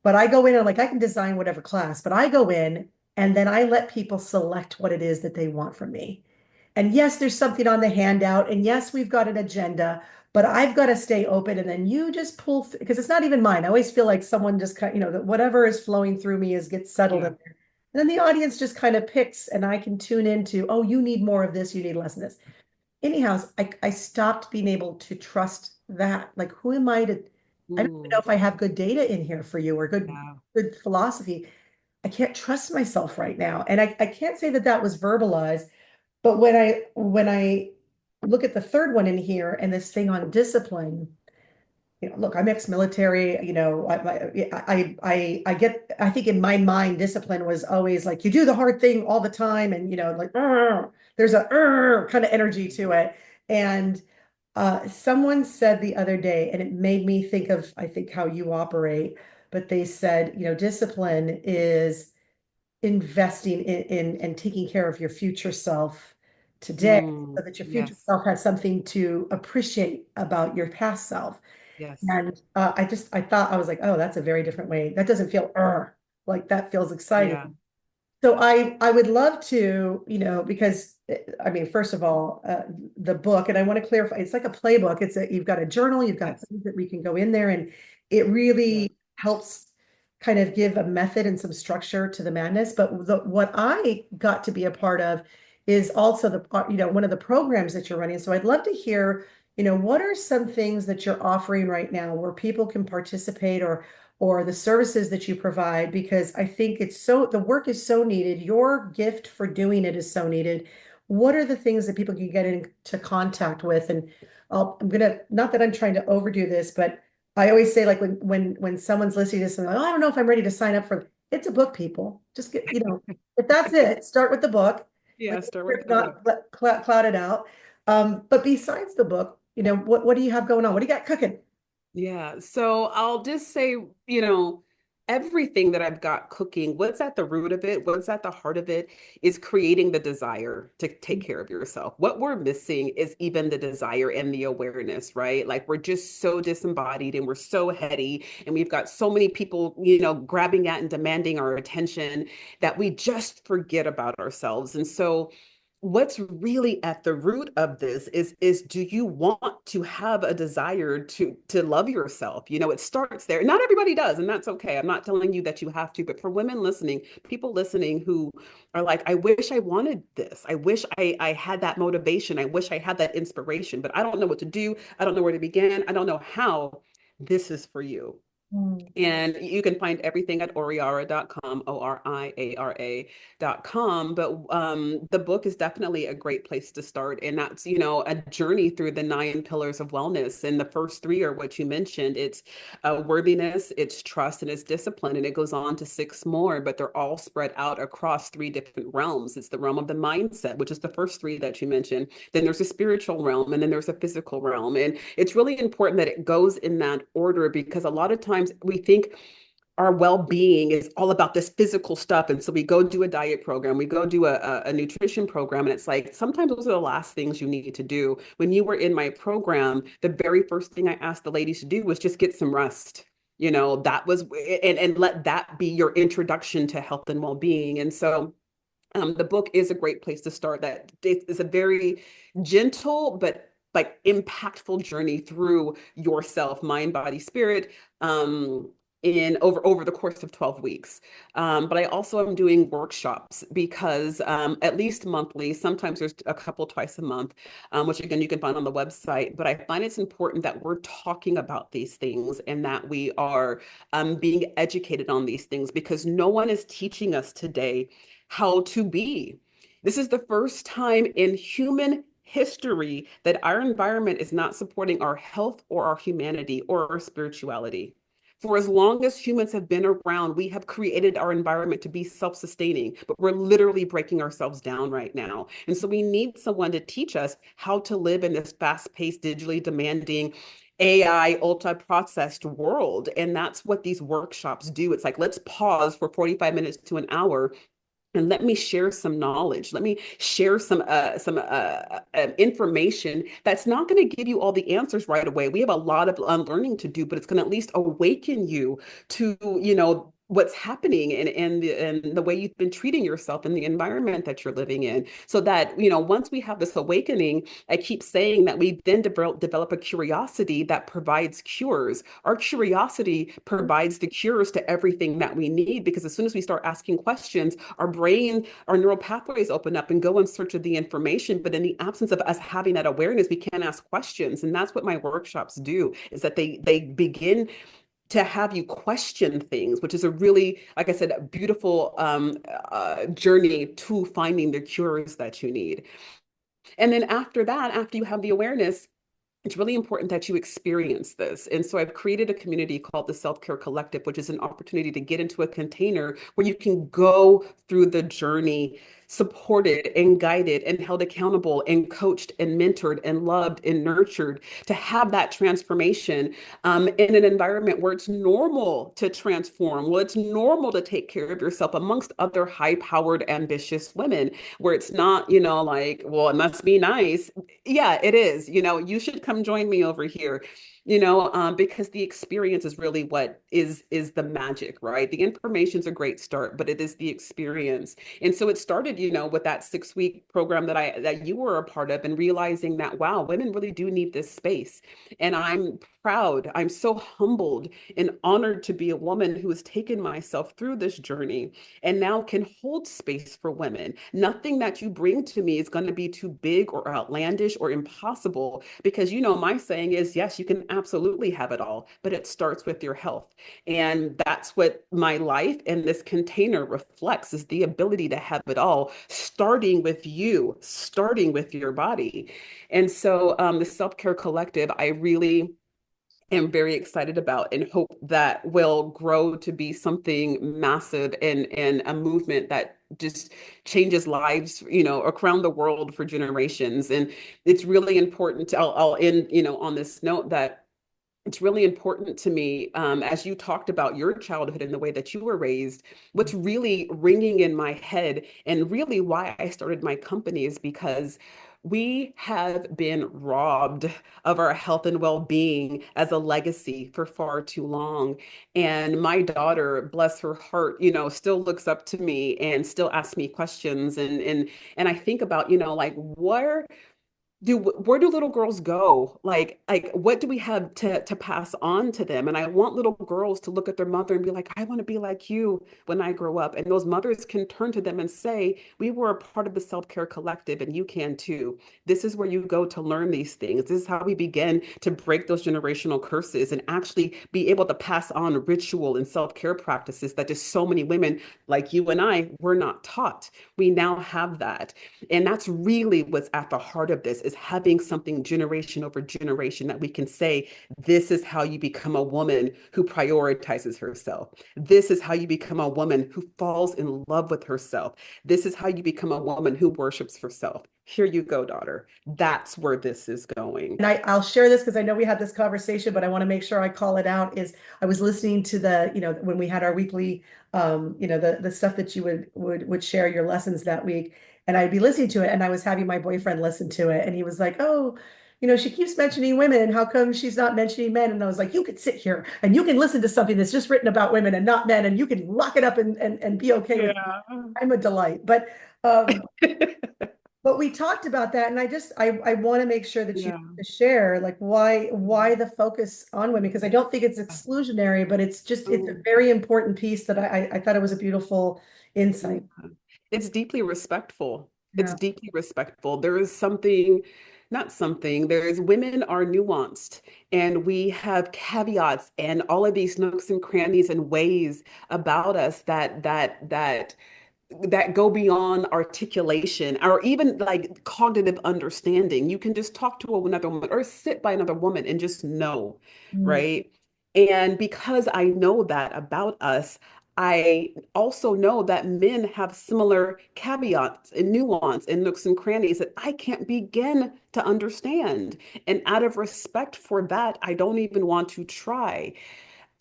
But I go in and like I can design whatever class, but I go in and then I let people select what it is that they want from me. And yes, there's something on the handout, and yes, we've got an agenda, but I've got to stay open. And then you just pull because it's not even mine. I always feel like someone just kind, that whatever is flowing through me is gets settled Yeah. in there. And then the audience just kind of picks, and I can tune into, oh, you need more of this, you need less of this. Anyhow, I stopped being able to trust that. Like, who am I to? I don't even know Mm, if I have good data in here for you or yeah. good philosophy. I can't trust myself right now. And I can't say that that was verbalized, but when I look at the third one in here and this thing on discipline, look, I'm ex-military, I think in my mind, discipline was always like you do the hard thing all the time and like there's a kind of energy to it. And someone said the other day, and it made me think of, I think, how you operate, but they said, discipline is investing in and taking care of your future self today so that your future Yes. self has something to appreciate about your past self. Yes. And I thought, I was like, oh, that's a very different way. That doesn't feel like that feels exciting. Yeah. So I would love to, because I mean, first of all, the book, and I want to clarify, it's like a playbook. You've got a journal, you've got Yes. things that we can go in there, and it Yeah. really helps kind of give a method and some structure to the madness. But what I got to be a part of is also one of the programs that you're running. So I'd love to hear, what are some things that you're offering right now where people can participate or the services that you provide, because I think the work is so needed. Your gift for doing it is so needed. What are the things that people can get into contact with? And not that I'm trying to overdo this, but I always say like when someone's listening to something, oh, I don't know if I'm ready to sign up for it's a book, people. Just get, if that's it, start with the book. Yeah. Like Start with it's the book. not cloud it out. But besides the book, what do you have going on? What do you got cooking? Yeah. So I'll just say, you know, everything that I've got cooking, what's at the root of it, what's at the heart of it is creating the desire to take care of yourself. What we're missing is even the desire and the awareness, right? Like we're just so disembodied and we're so heady and we've got so many people, grabbing at and demanding our attention that we just forget about ourselves. And so what's really at the root of this is do you want to have a desire to love yourself? It starts there. Not everybody does, and that's okay. I'm not telling you that you have to, but for women listening, people listening who are like, I wish I wanted this. I wish I had that motivation. I wish I had that inspiration, but I don't know what to do. I don't know where to begin. I don't know how. This is for you. Mm. And you can find everything at oriara.com, oriara.com. But the book is definitely a great place to start. And that's, a journey through the 9 pillars of wellness. And the first three are what you mentioned. It's worthiness, it's trust, and it's discipline. And it goes on to 6 more, but they're all spread out across 3 different realms. It's the realm of the mindset, which is the first 3 that you mentioned. Then there's a spiritual realm, and then there's a physical realm. And it's really important that it goes in that order because a lot of times we think our well-being is all about this physical stuff. And so we go do a diet program, we go do a nutrition program. And it's like, sometimes those are the last things you need to do. When you were in my program, the very first thing I asked the ladies to do was just get some rest. That was, and let that be your introduction to health and well-being. And so the book is a great place to start. That it is a very gentle but like impactful journey through yourself, mind, body, spirit, in over the course of 12 weeks. But I also am doing workshops because at least monthly, sometimes there's a couple twice a month, which again you can find on the website. But I find it's important that we're talking about these things and that we are being educated on these things because no one is teaching us today how to be. This is the first time in human history that our environment is not supporting our health or our humanity or our spirituality. For as long as humans have been around, we have created our environment to be self-sustaining, but we're literally breaking ourselves down right now. And so we need someone to teach us how to live in this fast-paced, digitally demanding, AI ultra processed world. And that's what these workshops do. It's like, let's pause for 45 minutes to an hour and let me share some knowledge. Let me share some information that's not going to give you all the answers right away. We have a lot of unlearning to do, but it's going to at least awaken you to, what's happening and the way you've been treating yourself in the environment that you're living in. So that, once we have this awakening, I keep saying that we then develop a curiosity that provides cures. Our curiosity provides the cures to everything that we need, because as soon as we start asking questions, our brain, our neural pathways open up and go in search of the information. But in the absence of us having that awareness, we can't ask questions. And that's what my workshops do, is that they begin to have you question things, which is a really, like I said, a beautiful journey to finding the cures that you need. And then after that, after you have the awareness, it's really important that you experience this. And so I've created a community called the Self-Care Collective, which is an opportunity to get into a container where you can go through the journey supported and guided and held accountable and coached and mentored and loved and nurtured to have that transformation in an environment where it's normal to transform. Well, it's normal to take care of yourself amongst other high-powered, ambitious women, where it's not, like, well, it must be nice. Yeah, it is. You should come join me over here. Because the experience is really what is the magic, right? The information's a great start, but it is the experience. And so it started, with that 6-week program that you were a part of, and realizing that, wow, women really do need this space. And I'm proud, I'm so humbled and honored to be a woman who has taken myself through this journey and now can hold space for women. Nothing that you bring to me is going to be too big or outlandish or impossible, because my saying is, yes, you can absolutely have it all, but it starts with your health. And that's what my life and this container reflects, is the ability to have it all, starting with you, starting with your body. And so the Self-Care Collective, I really am very excited about and hope that will grow to be something massive and a movement that just changes lives, around the world for generations. And it's really important to, I'll end, on this note, that it's really important to me, as you talked about your childhood and the way that you were raised. What's really ringing in my head, and really why I started my company, is because we have been robbed of our health and well-being as a legacy for far too long. And my daughter, bless her heart, still looks up to me and still asks me questions. And I think about, like, where do little girls go? Like what do we have to pass on to them? And I want little girls to look at their mother and be like, I want to be like you when I grow up. And those mothers can turn to them and say, we were a part of the Self-Care Collective and you can too. This is where you go to learn these things. This is how we begin to break those generational curses and actually be able to pass on ritual and self-care practices that just so many women like you and I were not taught. We now have that. And that's really what's at the heart of this, is having something generation over generation that we can say, this is how you become a woman who prioritizes herself. This is how you become a woman who falls in love with herself. This is how you become a woman who worships herself. Here you go, daughter. That's where this is going. And I'll share this because I know we had this conversation, but I want to make sure I call it out. Is I was listening to the, when we had our weekly, the stuff that you would share your lessons that week, and I'd be listening to it, and I was having my boyfriend listen to it, and he was like, "Oh, she keeps mentioning women. How come she's not mentioning men?" And I was like, "You could sit here and you can listen to something that's just written about women and not men, and you can lock it up and be okay with it. Yeah. I'm a delight." But But we talked about that, and I want to make sure that you Yeah. share like why the focus on women, because I don't think it's exclusionary, but it's a Mm. very important piece that I thought it was a beautiful Yeah. insight. It's deeply respectful. It's Yeah. deeply respectful. There is something, not something, there's women are nuanced and we have caveats and all of these nooks and crannies and ways about us that go beyond articulation or even like cognitive understanding. You can just talk to another woman or sit by another woman and just know, Mm, right? And because I know that about us, I also know that men have similar caveats and nuance and nooks and crannies that I can't begin to understand. And out of respect for that, I don't even want to try.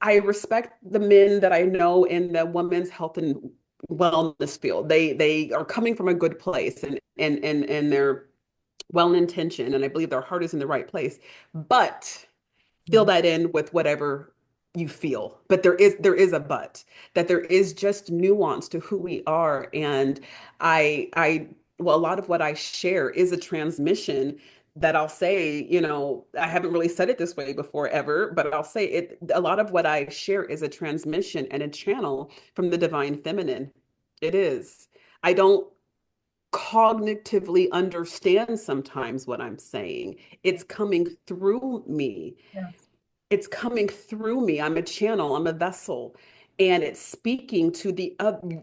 I respect the men that I know in the women's health and wellness field. They are coming from a good place and they're well intentioned and I believe their heart is in the right place. But fill mhm. that in with whatever you feel. But there is a but that there is just nuance to who we are. And I well, a lot of what I share is a transmission that I'll say, I haven't really said it this way before ever, but I'll say it, a lot of what I share is a transmission and a channel from the divine feminine. It is. I don't cognitively understand sometimes what I'm saying. It's coming through me. Yeah. It's coming through me. I'm a channel, I'm a vessel, and it's speaking to the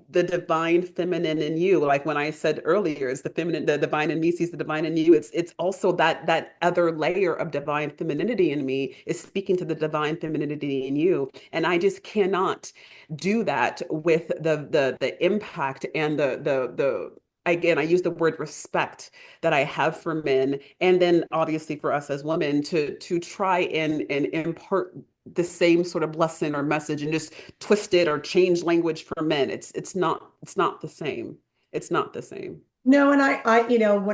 divine feminine in you. Like when I said earlier, it's the feminine, the divine in me sees the divine in you. It's also that other layer of divine femininity in me is speaking to the divine femininity in you. And I just cannot do that with the impact and the again, I use the word respect that I have for men, and then obviously for us as women to try and impart the same sort of lesson or message and just twist it or change language for men. It's not the same. It's not the same. No, and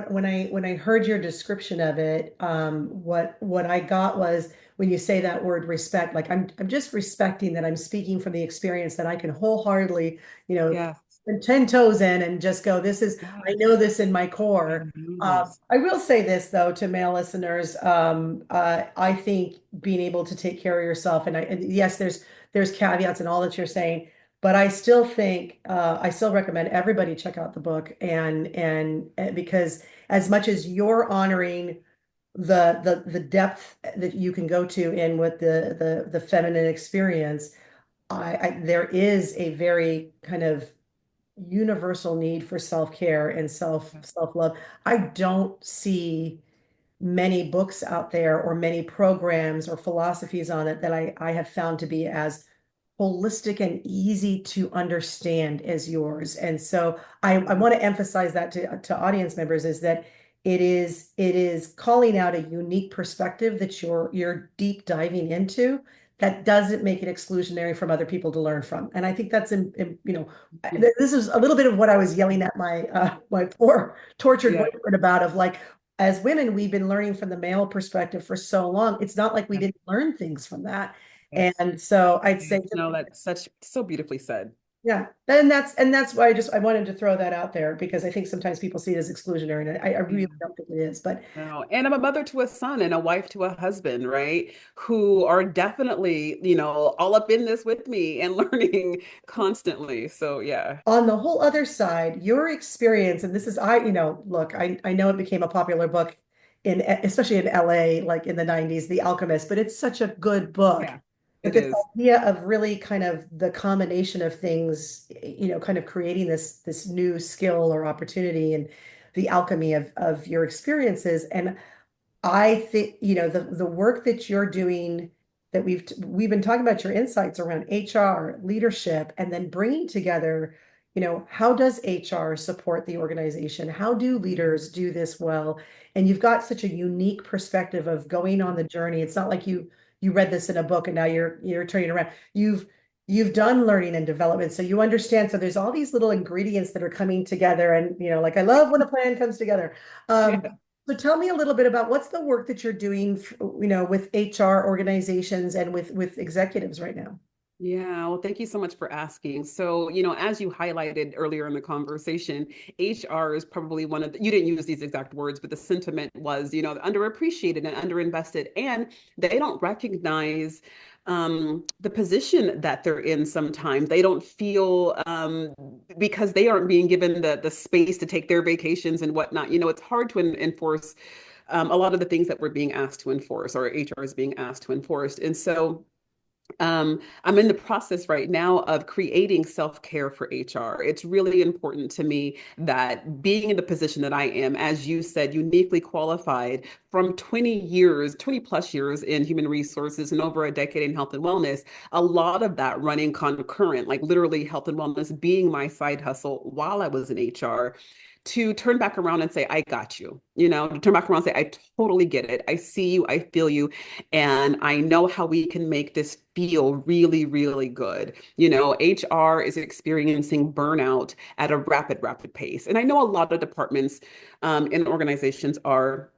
when I heard your description of it, what I got was when you say that word respect, like I'm just respecting that I'm speaking from the experience that I can wholeheartedly, Yes. put 10 toes in and just go, I know Yes. this in my I core. know this. I will say this though to male listeners, I think being able to take care of yourself, and yes, there's caveats and all that you're saying. But I still think I still recommend everybody check out the book, and because as much as you're honoring the depth that you can go to in with the feminine experience, there is a very kind of universal need for self-care and self-love. I don't see many books out there or many programs or philosophies on it that I have found to be as holistic and easy to understand as yours. And so I want to emphasize that to audience members is that it is calling out a unique perspective that you're deep diving into that doesn't make it exclusionary from other people to learn from. And I think that's this is a little bit of what I was yelling at my poor tortured Yeah. boyfriend about of like as women, we've been learning from the male perspective for so long. It's not like we Yes. didn't learn things from that. Yes. And so I'd say, Yes. No, that's such so beautifully said. yeah, and that's why I wanted to throw that out there because I think sometimes people see it as exclusionary, and I really Yeah. don't think it is. But No, and I'm a mother to a son and a wife to a husband, right? Who are definitely, all up in this with me and learning constantly. So yeah. on the whole other side, your experience, and this is look, I know it became a popular book especially in LA, like in the 90s, The Alchemist, but it's such a good book. Yeah, But it this is. idea of really kind of the combination of things, kind of creating this new skill or opportunity and the alchemy of your experiences. And I think, the work that you're doing that we've been talking about your insights around HR, leadership, and then bringing together, how does HR support the organization? How do leaders do this well? And you've got such a unique perspective of going on the journey. It's not like you read this in a book and now you're turning around. You've done learning and development, so you understand. So there's all these little ingredients that are coming together, and like I love when a plan comes together. Um, Yeah. so tell me a little bit about what's the work that you're doing, with HR organizations and with executives right now. Yeah, well, thank you so much for asking. So, as you highlighted earlier in the conversation, HR is probably one of you didn't use these exact words, but the sentiment was, underappreciated and underinvested, and they don't recognize the position that they're in sometimes. They don't feel because they aren't being given the space to take their vacations and whatnot. It's hard to enforce a lot of the things that we're being asked to enforce or HR is being asked to enforce. And so I'm in the process right now of creating self-care for HR. It's really important to me that being in the position that I am, as you said, uniquely qualified from 20 years, 20 plus years in human resources and over a decade in health and wellness, a lot of that running concurrent, like literally health and wellness being my side hustle while I was in HR to turn back around and say, I got you, to turn back around and say, I totally get it. I see you, I feel you, and I know how we can make this feel really, really good. HR is experiencing burnout at a rapid, rapid pace. And I know a lot of departments and organizations are.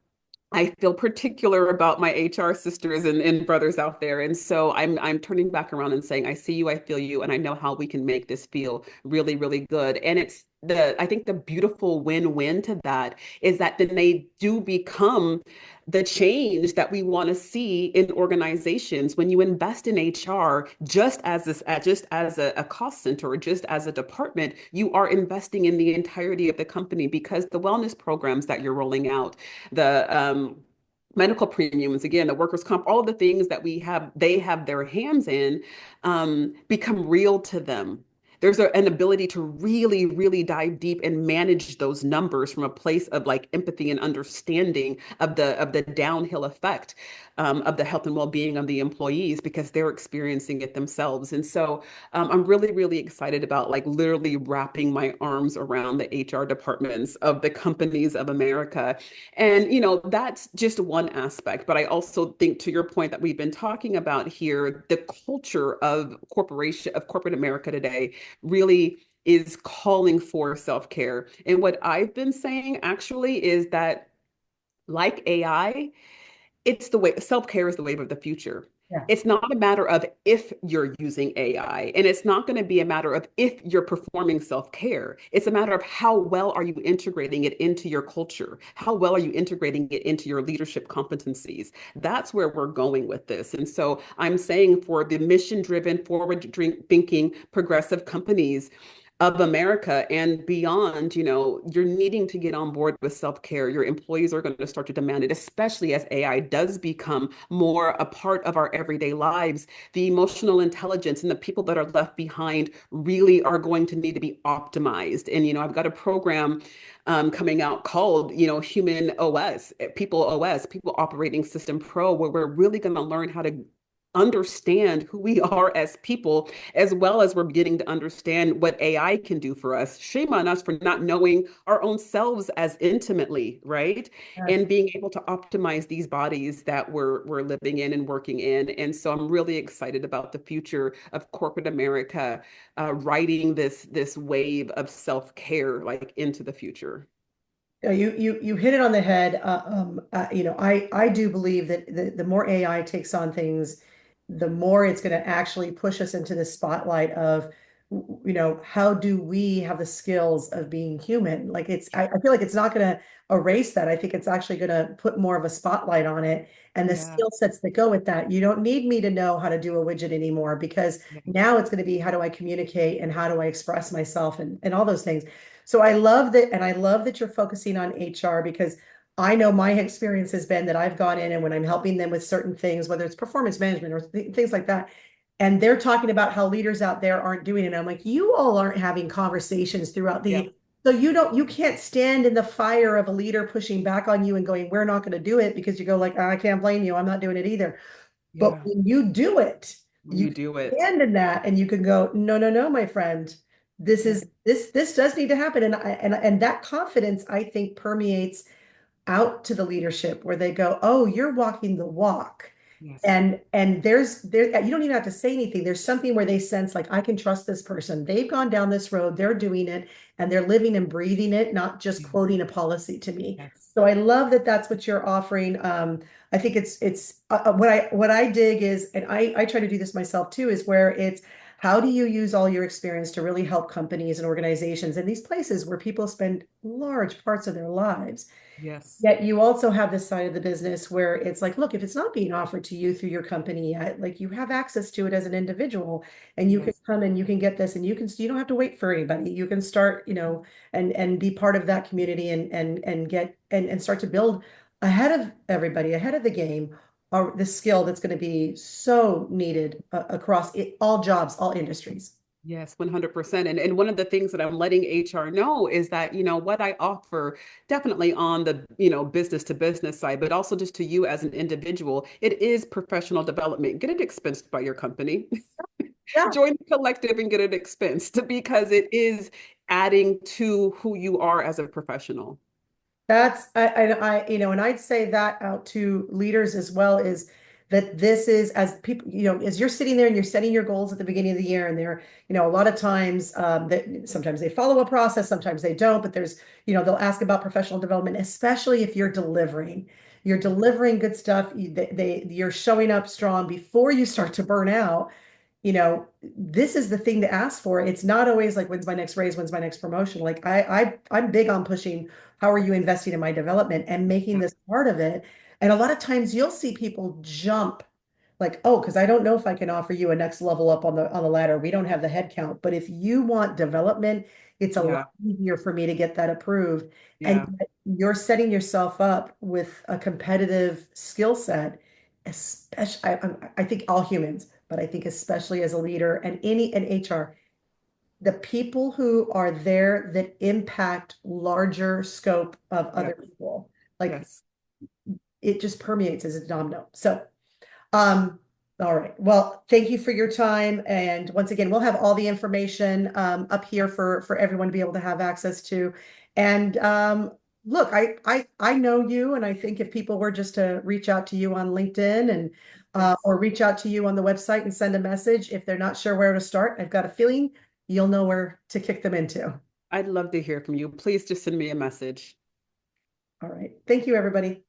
I feel particular about my HR sisters and brothers out there. And so I'm turning back around and saying, I see you, I feel you, and I know how we can make this feel really, really good. And I think the beautiful win-win to that is that then they do become the change that we want to see in organizations. When you invest in HR just as a cost center or just as a department, you are investing in the entirety of the company because the wellness programs that you're rolling out, the medical premiums, again, the workers' comp, all of the things that they have their hands in, become real to them. There's an ability to really, really dive deep and manage those numbers from a place of like empathy and understanding of the downhill effect of the health and well-being of the employees because they're experiencing it themselves. And so I'm really, really excited about like literally wrapping my arms around the HR departments of the companies of America. And, that's just one aspect. But I also think to your point that we've been talking about here, the culture of corporate America today really is calling for self-care. And what I've been saying actually is that like AI, it's the way self-care is the wave of the future. Yeah. It's not a matter of if you're using AI, and it's not going to be a matter of if you're performing self-care. It's a matter of how well are you integrating it into your culture? How well are you integrating it into your leadership competencies? That's where we're going with this. And so I'm saying for the mission-driven, forward-thinking, progressive companies, of America and beyond, you're needing to get on board with self-care. Your employees are going to start to demand it, especially as AI does become more a part of our everyday lives. The emotional intelligence and the people that are left behind really are going to need to be optimized. And, I've got a program coming out called, Human OS, People Operating System Pro, where we're really going to learn how to understand who we are as people, as well as we're beginning to understand what AI can do for us. Shame on us for not knowing our own selves as intimately, right? Yes. And being able to optimize these bodies that we're living in and working in. And so I'm really excited about the future of corporate America, riding this wave of self-care like into the future. Yeah, you hit it on the head. I do believe that the more AI takes on things, the more it's going to actually push us into the spotlight of, how do we have the skills of being human? Like I feel like it's not going to erase that. I think it's actually going to put more of a spotlight on it and the Yeah. skill sets that go with that. You don't need me to know how to do a widget anymore because now it's going to be how do I communicate and how do I express myself and all those things. So I love that, and I love that you're focusing on HR because I know my experience has been that I've gone in and when I'm helping them with certain things, whether it's performance management or things like that, and they're talking about how leaders out there aren't doing it. And I'm like, you all aren't having conversations throughout Yeah. so you can't stand in the fire of a leader pushing back on you and going, we're not going to do it because you go like, I can't blame you. I'm not doing it either. But Yeah. when you do it, When you you can do it. stand in that and you can go, no, no, no, my friend. Yeah. This does need to happen. And that confidence, I think, permeates out to the leadership where they go, oh, you're walking the walk. Yes. And there you don't even have to say anything. There's something where they sense like I can trust this person. They've gone down this road, they're doing it, and they're living and breathing it, not just Yes. quoting a policy to me. Yes. So I love that that's what you're offering. I think it's what I dig is, and I try to do this myself too, is where it's how do you use all your experience to really help companies and organizations in these places where people spend large parts of their lives. Yes. Yet you also have this side of the business where it's like, look, if it's not being offered to you through your company yet, like you have access to it as an individual and you can Yes. come and you can get this and you don't have to wait for anybody. You can start, and be part of that community and get and start to build ahead of everybody, ahead of the game, or the skill that's going to be so needed across all jobs, all industries. Yes, 100%. And one of the things that I'm letting HR know is that, what I offer definitely on the, business to business side, but also just to you as an individual, it is professional development. Get it expensed by your company. Yeah. Join the collective and get it expensed because it is adding to who you are as a professional. That's and I'd say that out to leaders as well is that this is as people, as you're sitting there and you're setting your goals at the beginning of the year, and they're, a lot of times that sometimes they follow a process, sometimes they don't, but there's, they'll ask about professional development, especially if you're delivering good stuff, you're showing up strong before you start to burn out. This is the thing to ask for. It's not always like, when's my next raise? When's my next promotion? Like I'm big on pushing, how are you investing in my development and making Yeah. this part of it? And a lot of times you'll see people jump like, oh, because I don't know if I can offer you a next level up on the ladder. We don't have the head count. But if you want development, it's a lot Yeah. easier for me to get that approved. And Yeah. yet you're setting yourself up with a competitive skill set, especially I think all humans, but I think especially as a leader and any and HR, the people who are there that impact larger scope of other Yes. people, like Yes. it just permeates as a domino. So um, all right. Well, thank you for your time. And once again, we'll have all the information up here for everyone to be able to have access to. And look, I know you, and I think if people were just to reach out to you on LinkedIn and Yes. or reach out to you on the website and send a message, if they're not sure where to start, I've got a feeling you'll know where to kick them into. I'd love to hear from you. Please just send me a message. All right. Thank you, everybody.